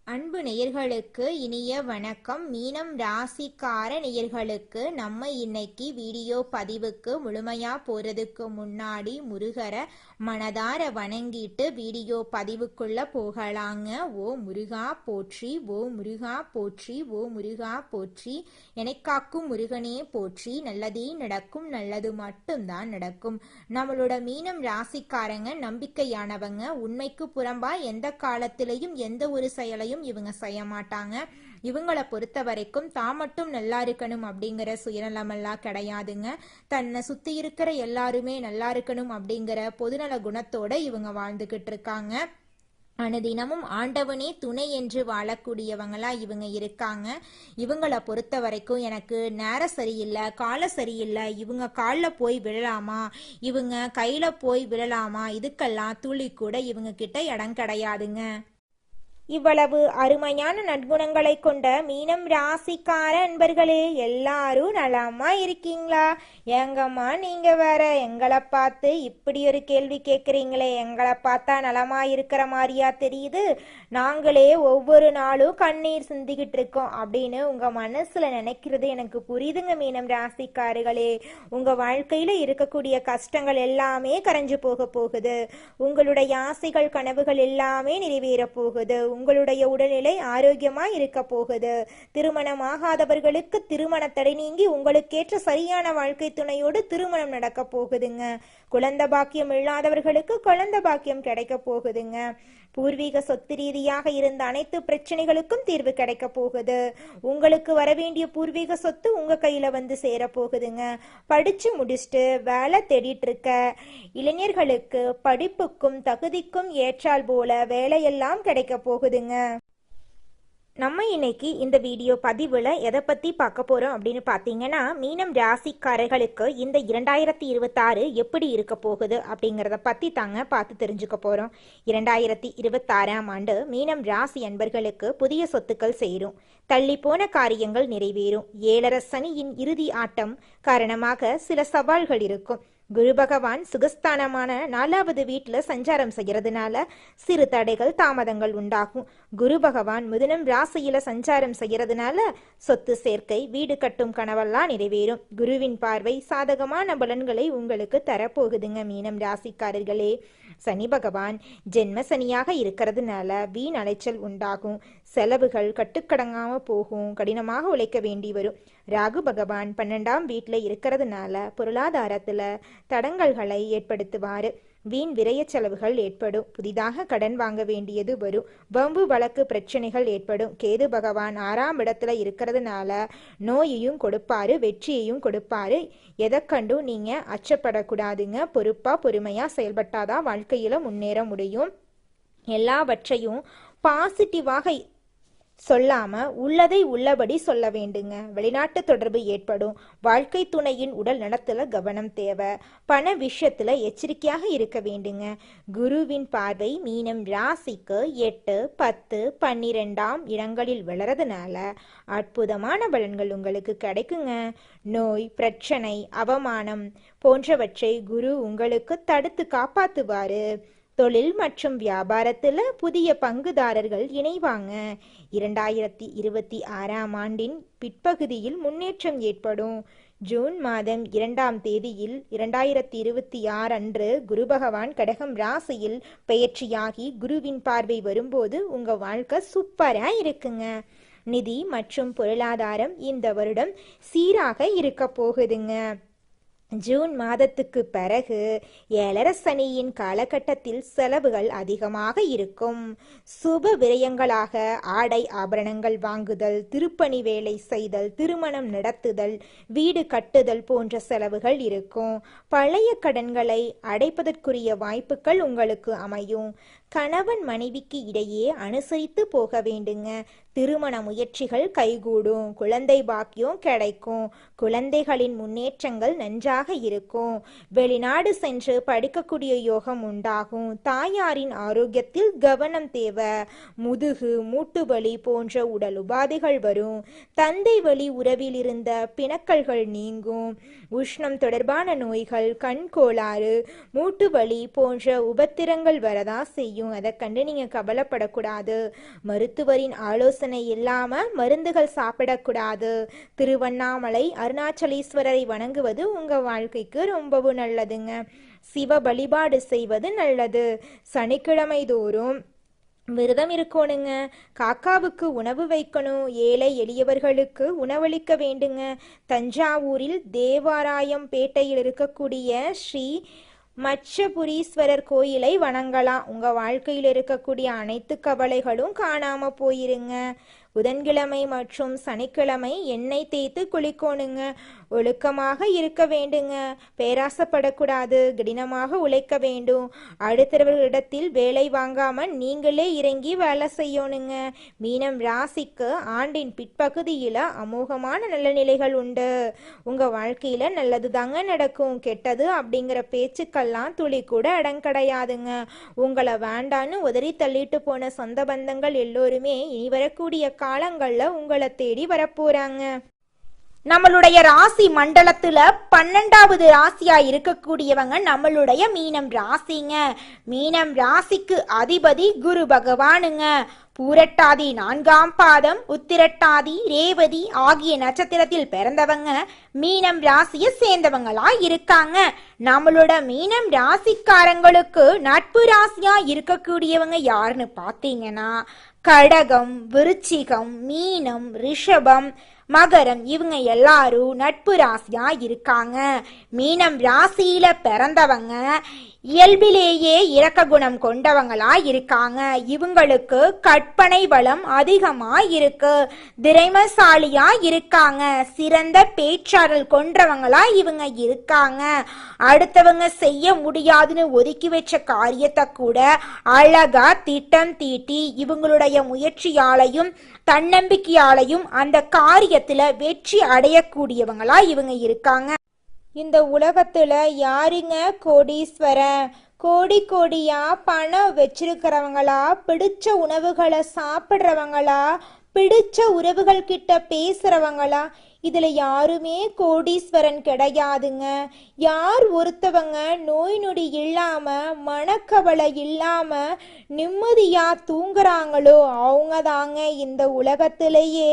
அன்பு நேயர்களுக்கு இனிய வணக்கம். மீனம் ராசிக்கார நேயர்களுக்கு நம்ம இன்னைக்கு வீடியோ பதிவுக்கு முழுமையா போறதுக்கு முன்னாடி முருகரை மனதார வணங்கிட்டு வீடியோ பதிவுக்குள்ள போகலாங்க. ஓ முருகா போற்றி, ஓ முருகா போற்றி, ஓ முருகா போற்றி, எனக்காக்கும் முருகனே போற்றி. நல்லதே நடக்கும், நல்லது மட்டும்தான் நடக்கும். நம்மளோட மீனம் ராசிக்காரங்க நம்பிக்கையானவங்க. உண்மைக்கு புறம்பா எந்த காலத்திலையும் எந்த ஒரு செயலையும் இவங்க செய்ய மாட்டாங்க. இவங்களை பொறுத்த வரைக்கும் தான் மட்டும் நல்லா இருக்கணும் அப்படிங்கிற சுயநலமெல்லாம் கிடையாதுங்க. தன்னை சுத்தி இருக்கிற எல்லாருமே நல்லா இருக்கணும் அப்படிங்கிற பொதுநல குணத்தோட இவங்க வாழ்ந்துகிட்டு இருக்காங்க. அனுதினமும் ஆண்டவனே துணை என்று வாழக்கூடியவங்களா இவங்க இருக்காங்க. இவங்களை பொறுத்த வரைக்கும் எனக்கு நேரம் சரியில்லை, காலம் சரியில்லை, இவங்க காலில் போய் விழலாமா, இவங்க கையில போய் விழலாமா, இதுக்கெல்லாம் துளி கூட இவங்க கிட்ட இடம் கிடையாதுங்க. இவ்வளவு அருமையான நற்குணங்களை கொண்ட மீனம் ராசிக்கார அன்பர்களே, எல்லாரும் நலமா இருக்கீங்களா? ஏங்கம்மா நீங்க வேற எங்களை பார்த்து இப்படி ஒரு கேள்வி கேட்குறீங்களே, எங்களை பார்த்தா நலமா இருக்கிற மாதிரியா தெரியுது, நாங்களே ஒவ்வொரு நாளும் கண்ணீர் சிந்திக்கிட்டு இருக்கோம் அப்படின்னு உங்க மனசுல நினைக்கிறது எனக்கு புரியுதுங்க. மீனம் ராசிக்காரர்களே, உங்க வாழ்க்கையில இருக்கக்கூடிய கஷ்டங்கள் எல்லாமே கரைஞ்சு போக போகுது. உங்களுடைய ஆசைகள் கனவுகள் எல்லாமே நிறைவேற போகுது. உங்களுடைய உடல்நிலை ஆரோக்கியமா இருக்க போகுது. திருமணம் ஆகாதவர்களுக்கு திருமண தடை நீங்கி உங்களுக்கேற்ற சரியான வாழ்க்கை துணையோடு திருமணம் நடக்க போகுதுங்க. குழந்தை பாக்கியம் இல்லாதவர்களுக்கு குழந்தை பாக்கியம் கிடைக்க போகுதுங்க. பூர்வீக சொத்து ரீதியாக இருந்த அனைத்து பிரச்சனைகளுக்கும் தீர்வு கிடைக்க போகுது. உங்களுக்கு வர வேண்டிய பூர்வீக சொத்து உங்க கையில வந்து சேர போகுதுங்க. படிச்சு முடிச்சுட்டு வேலை தேடிட்டு இருக்க இளைஞர்களுக்கு படிப்புக்கும் தகுதிக்கும் ஏற்றால் போல வேலையெல்லாம் கிடைக்க போகுதுங்க. நம்ம இன்னைக்கு இந்த வீடியோ பதிவில் எதை பற்றி பார்க்க போகிறோம் அப்படின்னு பார்த்தீங்கன்னா, மீனம் ராசிக்காரர்களுக்கு இந்த 2026 எப்படி இருக்க போகுது அப்படிங்கிறத பற்றி தாங்க பார்த்து தெரிஞ்சுக்க போகிறோம். 2026ஆம் ஆண்டு மீனம் ராசி அன்பர்களுக்கு புதிய சொத்துக்கள் சேரும். தள்ளி போன காரியங்கள் நிறைவேறும். 7.5 சனியின் இறுதி ஆட்டம் காரணமாக சில சவால்கள் இருக்கும். குரு பகவான் சுகஸ்தானமான 4வது வீட்டுல சஞ்சாரம் செய்யறதுனால சிறு தடைகள் தாமதங்கள் உண்டாகும். குரு பகவான் மிதுனம் ராசியில சஞ்சாரம் செய்யறதுனால சொத்து சேர்க்கை, வீடு கட்டும் கனவெல்லாம் நிறைவேறும். குருவின் பார்வை சாதகமான பலன்களை உங்களுக்கு தரப்போகுதுங்க. மீனம் ராசிக்காரர்களே, சனி பகவான் ஜென்ம சனியாக இருக்கிறதுனால வீண் அலைச்சல் உண்டாகும். செலவுகள் கட்டுக்கடங்காம போகும். கடினமாக உழைக்க வேண்டி வரும். ராகு பகவான் 12ஆம் வீட்டுல இருக்கிறதுனால பொருளாதாரத்துல தடங்கல்களை ஏற்படுத்துவாரு. வீண் விரய செலவுகள் ஏற்படும். புதிதாக கடன் வாங்க வேண்டியது வரும். வம்பு வழக்கு பிரச்சனைகள் ஏற்படும். கேது பகவான் 6ஆம் இடத்துல இருக்கிறதுனால நோயையும் கொடுப்பாரு, வெற்றியையும் கொடுப்பாரு. எதை கண்டும் நீங்க அச்சப்படக்கூடாதுங்க. பொறுப்பா பொறுமையா செயல்பட்டாதான் வாழ்க்கையில முன்னேற முடியும். எல்லாவற்றையும் பாசிட்டிவாக சொல்லாம உள்ளதை உள்ளபடி சொல்ல வேண்டுங்க. வெளிநாட்டு தொடர்பு ஏற்படும். வாழ்க்கை துணையின் உடல் நலத்துல கவனம் தேவை. பண விஷயத்துல எச்சரிக்கையாக இருக்க வேண்டுங்க. குருவின் பார்வை மீனம் ராசிக்கு 8, 10, 12ஆம் இடங்களில் வளரதுனால அற்புதமான பலன்கள் உங்களுக்கு கிடைக்குங்க. நோய், பிரச்சனை, அவமானம் போன்றவற்றை குரு உங்களுக்கு தடுத்து காப்பாத்துவாரு. தொழில் மற்றும் வியாபாரத்துல புதிய பங்குதாரர்கள் இணைவாங்க. 2026ஆம் ஆண்டின் பிற்பகுதியில் முன்னேற்றம் ஏற்படும். ஜூன் மாதம் 2ஆம் தேதியில் 2026 அன்று குரு பகவான் கடகம் ராசியில் பெயர்ச்சியாகி குருவின் பார்வை வரும்போது உங்க வாழ்க்கை சூப்பரா இருக்குங்க. நிதி மற்றும் பொருளாதாரம் இந்த வருடம் சீராக இருக்க போகுதுங்க. ஜூன் மாதத்துக்கு பிறகு 7.5 சனியின் காலகட்டத்தில் செலவுகள் அதிகமாக இருக்கும். சுப விரயங்களாக ஆடை ஆபரணங்கள் வாங்குதல், திருப்பணி வேலை செய்தல், திருமணம் நடத்துதல், வீடு கட்டுதல் போன்ற செலவுகள் இருக்கும். பழைய கடன்களை அடைப்பதற்குரிய வாய்ப்புகள் உங்களுக்கு அமையும். கணவன் மனைவிக்கு இடையே அனுசரித்து போக வேண்டுங்க. திருமண முயற்சிகள் கைகூடும். குழந்தை பாக்கியம் கிடைக்கும். குழந்தைகளின் முன்னேற்றங்கள் நன்றாக இருக்கும். வெளிநாடு சென்று படிக்கக்கூடிய யோகம் உண்டாகும். தாயாரின் ஆரோக்கியத்தில் கவனம் தேவை. முதுகு, மூட்டு வலி போன்ற உடல் உபாதைகள் வரும். தந்தை வழி உறவில் இருந்த பிணக்கல்கள் நீங்கும். உஷ்ணம் தொடர்பான நோய்கள், கண் கோளாறு, மூட்டு வலி போன்ற உபத்திரங்கள் வரதா செய்யும். செய்யும். அதை கண்டு நீங்க கவலைப்படக்கூடாது. மருத்துவரின் ஆலோசனை இல்லாம மருந்துகள் சாப்பிடக்கூடாது. திருவண்ணாமலை அருணாச்சலேஸ்வரரை வணங்குவது உங்க வாழ்க்கைக்கு ரொம்பவும் நல்லதுங்க. சிவ வழிபாடு செய்வது நல்லது. சனிக்கிழமை தோறும் விரதம் இருக்கணுங்க. காக்காவுக்கு உணவு வைக்கணும். ஏழை எளியவர்களுக்கு உணவளிக்க வேண்டுங்க. தஞ்சாவூரில் தேவாராயம் பேட்டையில் இருக்கக்கூடிய ஸ்ரீ மச்சபுரீஸ்வரர் கோயிலை வணங்கலாம். உங்க வாழ்க்கையில் இருக்கக்கூடிய அனைத்து கவலைகளும் காணாம போயிருங்க. புதன்கிழமை மற்றும் சனிக்கிழமை எண்ணெய் தேய்த்து குளிக்கணுங்க. ஒழுக்கமாக இருக்க வேண்டுங்க. பேராசப்படக்கூடாது. கடினமாக உழைக்க வேண்டும். அடுத்தவர்களிடத்தில் வேலை வாங்காம நீங்களே இறங்கி வேலை செய்யணுங்க. மீனம் ராசிக்கு ஆண்டின் பிற்பகுதியில அமோகமான நல்ல நிலைகள் உண்டு. உங்க வாழ்க்கையில நல்லது தாங்க நடக்கும். கெட்டது அப்படிங்கிற பேச்சுக்கெல்லாம் துளி கூட அடங்கடையாதுங்க. உங்களை வேண்டான்னு உதறி தள்ளிட்டு போன சொந்த பந்தங்கள் எல்லோருமே இனி வரக்கூடிய காலங்கள்ல உங்களை தேடி வரப்போறாங்க. நம்மளுடைய ராசி மண்டலத்துல 12வது ராசியா இருக்கக்கூடியவங்க நம்மளுடைய மீனம் ராசிங்க. மீனம் ராசிக்கு அதிபதி குரு பகவானுங்க. பூரட்டாதி 4ஆம் பாதம், உத்திரட்டாதி, ரேவதி ஆகிய நட்சத்திரத்தில் பிறந்தவங்க மீனம் ராசியை சேர்ந்தவங்களா இருக்காங்க. நம்மளோட மீனம் ராசிக்காரங்களுக்கு நட்பு ராசியா இருக்கக்கூடியவங்க யாருன்னு பார்த்தீங்கன்னா கடகம், விருச்சிகம், மீனம், ரிஷபம், மகரம் இவங்க எல்லாரும் நட்பு ராசியா இருக்காங்க. மீனம் ராசியில பிறந்தவங்க இயல்பிலேயே இரக்க குணம் கொண்டவங்களா இருக்காங்க. இவங்களுக்கு கற்பனை பலம் அதிகமா இருக்கு. திறமைசாலியா இருக்காங்க. சிறந்த பேச்சாற்றல் கொண்டவங்களா இவங்க இருக்காங்க. அடுத்தவங்க செய்ய முடியாதுன்னு ஒதுக்கி வச்ச காரியத்தை கூட அழகா திட்டம் தீட்டி இவங்களுடைய முயற்சியாலையும் தன்னம்பிக்கையாலையும் அந்த காரியத்துல வெற்றி அடையக்கூடியவங்களா இவங்க இருக்காங்க. இந்த உலகத்துல யாருங்க கோடீஸ்வரன்? கோடி கோடியா பணம் வச்சிருக்கிறவங்களா, பிடிச்ச உணவுகளை சாப்பிட்றவங்களா, பிடிச்ச உறவுகள் கிட்ட பேசுறவங்களா? இதுல யாருமே கோடீஸ்வரன் கிடையாதுங்க. யார் ஒருத்தவங்க நோய் நொடி இல்லாம மனக்கவலை இல்லாம நிம்மதியா தூங்குறாங்களோ அவங்க தாங்க இந்த உலகத்திலேயே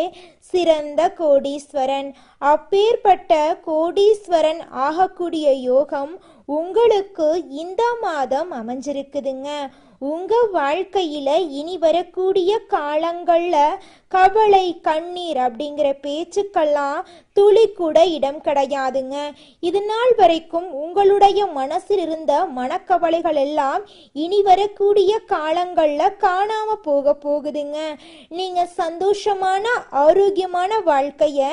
சிறந்த கோடீஸ்வரன். அப்பேற்பட்ட கோடீஸ்வரன் ஆகக்கூடிய யோகம் உங்களுக்கு இந்த மாதம் அமைஞ்சிருக்குதுங்க. உங்க வாழ்க்கையில இனி வரக்கூடிய காலங்கள்ல கவலை, கண்ணீர் அப்படிங்கிற பேச்சுக்கெல்லாம் துளி கூட இடம் கிடையாதுங்க. இது நாள் வரைக்கும் உங்களுடைய மனசில் இருந்த மனக்கவலைகள் எல்லாம் இனி வரக்கூடிய காலங்கள்ல காணாம போகுதுங்க. நீங்க சந்தோஷமான ஆரோக்கியமான வாழ்க்கைய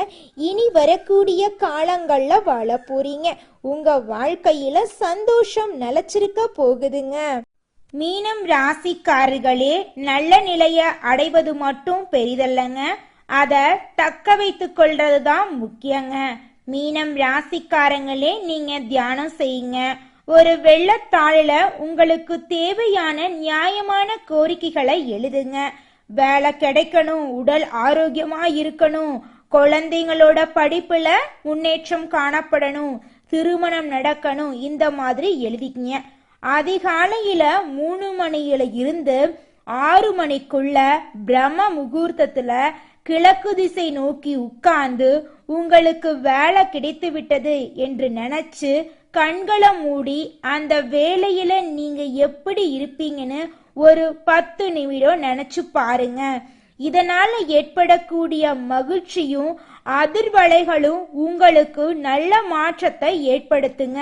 இனி வரக்கூடிய காலங்கள்ல வாழ போறீங்க. உங்க வாழ்க்கையில சந்தோஷம் நிலைச்சிருக்க போகுதுங்க. மீனம் ராசிக்காரர்களே, நல்ல நிலைய அடைவது மட்டும் பெரிதல்லங்க, அதை தக்க வைத்துக் கொள்றதுதான் முக்கியங்க. மீனம் ராசிக்காரங்களே, நீங்க தியானம் செய்யுங்க. ஒரு வெள்ளத்தாளில உங்களுக்கு தேவையான நியாயமான கோரிக்கைகளை எழுதுங்க. வேலை கிடைக்கணும், உடல் ஆரோக்கியமா இருக்கணும், குழந்தைங்களோட படிப்புல முன்னேற்றம் காணப்படணும், திருமணம் நடக்கணும், இந்த மாதிரி எழுதிக்கங்க. அதிகாலையில 3 மணியில இருந்து 6 மணிக்குள்ள பிரம்ம முகூர்த்தத்துல கிழக்கு திசை நோக்கி உட்கார்ந்து உங்களுக்கு வேலை கிடைத்து விட்டது என்று நினைச்சு கண்களை மூடி அந்த வேலையில நீங்க எப்படி இருப்பீங்கன்னு ஒரு 10 நிமிடம் நினைச்சு பாருங்க. இதனால ஏற்படக்கூடிய மகிழ்ச்சியும் அதிர்வலைகளும் உங்களுக்கு நல்ல மாற்றத்தை ஏற்படுத்துங்க.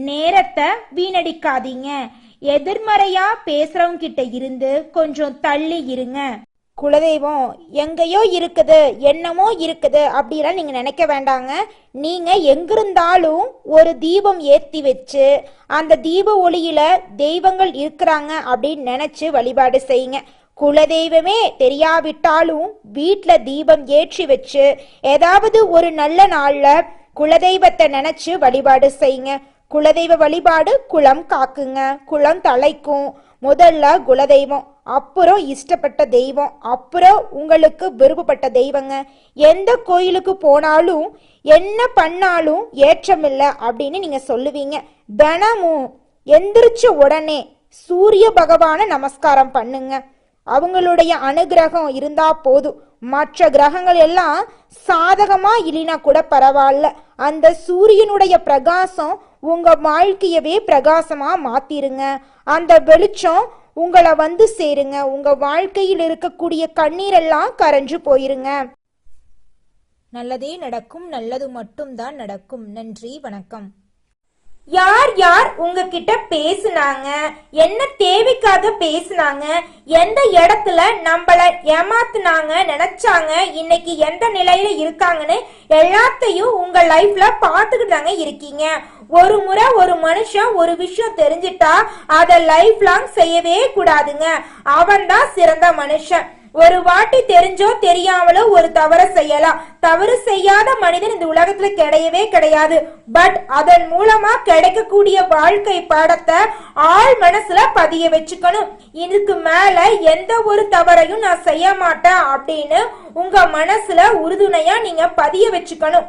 நேரத்தை வீணடிக்காதீங்க. எதிர்மறையா பேசுறவங்க கிட்ட இருந்து கொஞ்சம் தள்ளி இருங்க. குலதெய்வம் எங்கேயோ இருக்குது, என்னமோ இருக்குது அப்படிலாம் நீங்க நினைக்க வேண்டாங்க. நீங்க எங்கிருந்தாலும் ஒரு தீபம் ஏத்தி வச்சு அந்த தீப ஒளியில தெய்வங்கள் இருக்கிறாங்க அப்படின்னு நினைச்சு வழிபாடு செய்யுங்க. குலதெய்வமே தெரியாவிட்டாலும் வீட்டுல தீபம் ஏற்றி வச்சு ஏதாவது ஒரு நல்ல நாள்ல குலதெய்வத்தை நினைச்சு வழிபாடு செய்யுங்க. குலதெய்வ வழிபாடு குலம் காக்குங்க, குலம் தலைக்கும். முதல்ல குலதெய்வம், அப்புறம் இஷ்டப்பட்ட தெய்வம், அப்புறம் உங்களுக்கு விருப்பப்பட்ட தெய்வங்க. எந்த கோயிலுக்கு போனாலும் என்ன பண்ணாலும் ஏற்றமில்லை அப்படின்னு நீங்க சொல்லுவீங்க. தினமும் எந்திரிச்ச உடனே சூரிய பகவான நமஸ்காரம் பண்ணுங்க. அவங்களுடைய அனுகிரகம் இருந்தா போதும். மற்ற கிரகங்கள் எல்லாம் சாதகமா இல்லைனா கூட பரவாயில்ல, அந்த சூரியனுடைய பிரகாசம் உங்க வாழ்க்கையவே பிரகாசமா மாத்திருங்க. அந்த வெளிச்சம் உங்களை வந்து சேருங்க. உங்க வாழ்க்கையில் இருக்கக்கூடிய கண்ணீரெல்லாம் கரைஞ்சு போயிருங்க. நல்லதே நடக்கும், நல்லது மட்டும்தான் நடக்கும். நன்றி, வணக்கம். யார் யார் உங்ககிட்ட பேசுனாங்க, என்ன தேவைக்காக பேசுனாங்க, எந்த இடத்துல நம்மள ஏமாத்துனாங்க நினைச்சாங்க, இன்னைக்கு எந்த நிலையில இருக்காங்கன்னு எல்லாத்தையும் உங்க லைஃப்ல பாத்துக்கிட்டு தாங்க இருக்கீங்க. ஒரு முறை ஒரு மனுஷன் ஒரு விஷயம் தெரிஞ்சிட்டா அதை லைஃப் லாங் செய்யவே கூடாதுங்க. அவன் தான் சிறந்த மனுஷன். ஒரு வாட்டி தெரிஞ்சோ தெரியாமலோ ஒரு தவறு செய்யலாம். தவறு செய்யாத மனிதன் இந்த உலகத்துல கிடையவே கிடையாது. பட் அதன் மூலமா கிடைக்கக்கூடிய வாழ்க்கை பாடத்தை ஆள் மனசுல பதிய வச்சுக்கணும். இதுக்கு மேல எந்த ஒரு தவறையும் நான் செய்ய மாட்டேன் அப்படின்னு உங்க மனசுல உறுதுணையா நீங்க பதிய வச்சுக்கணும்.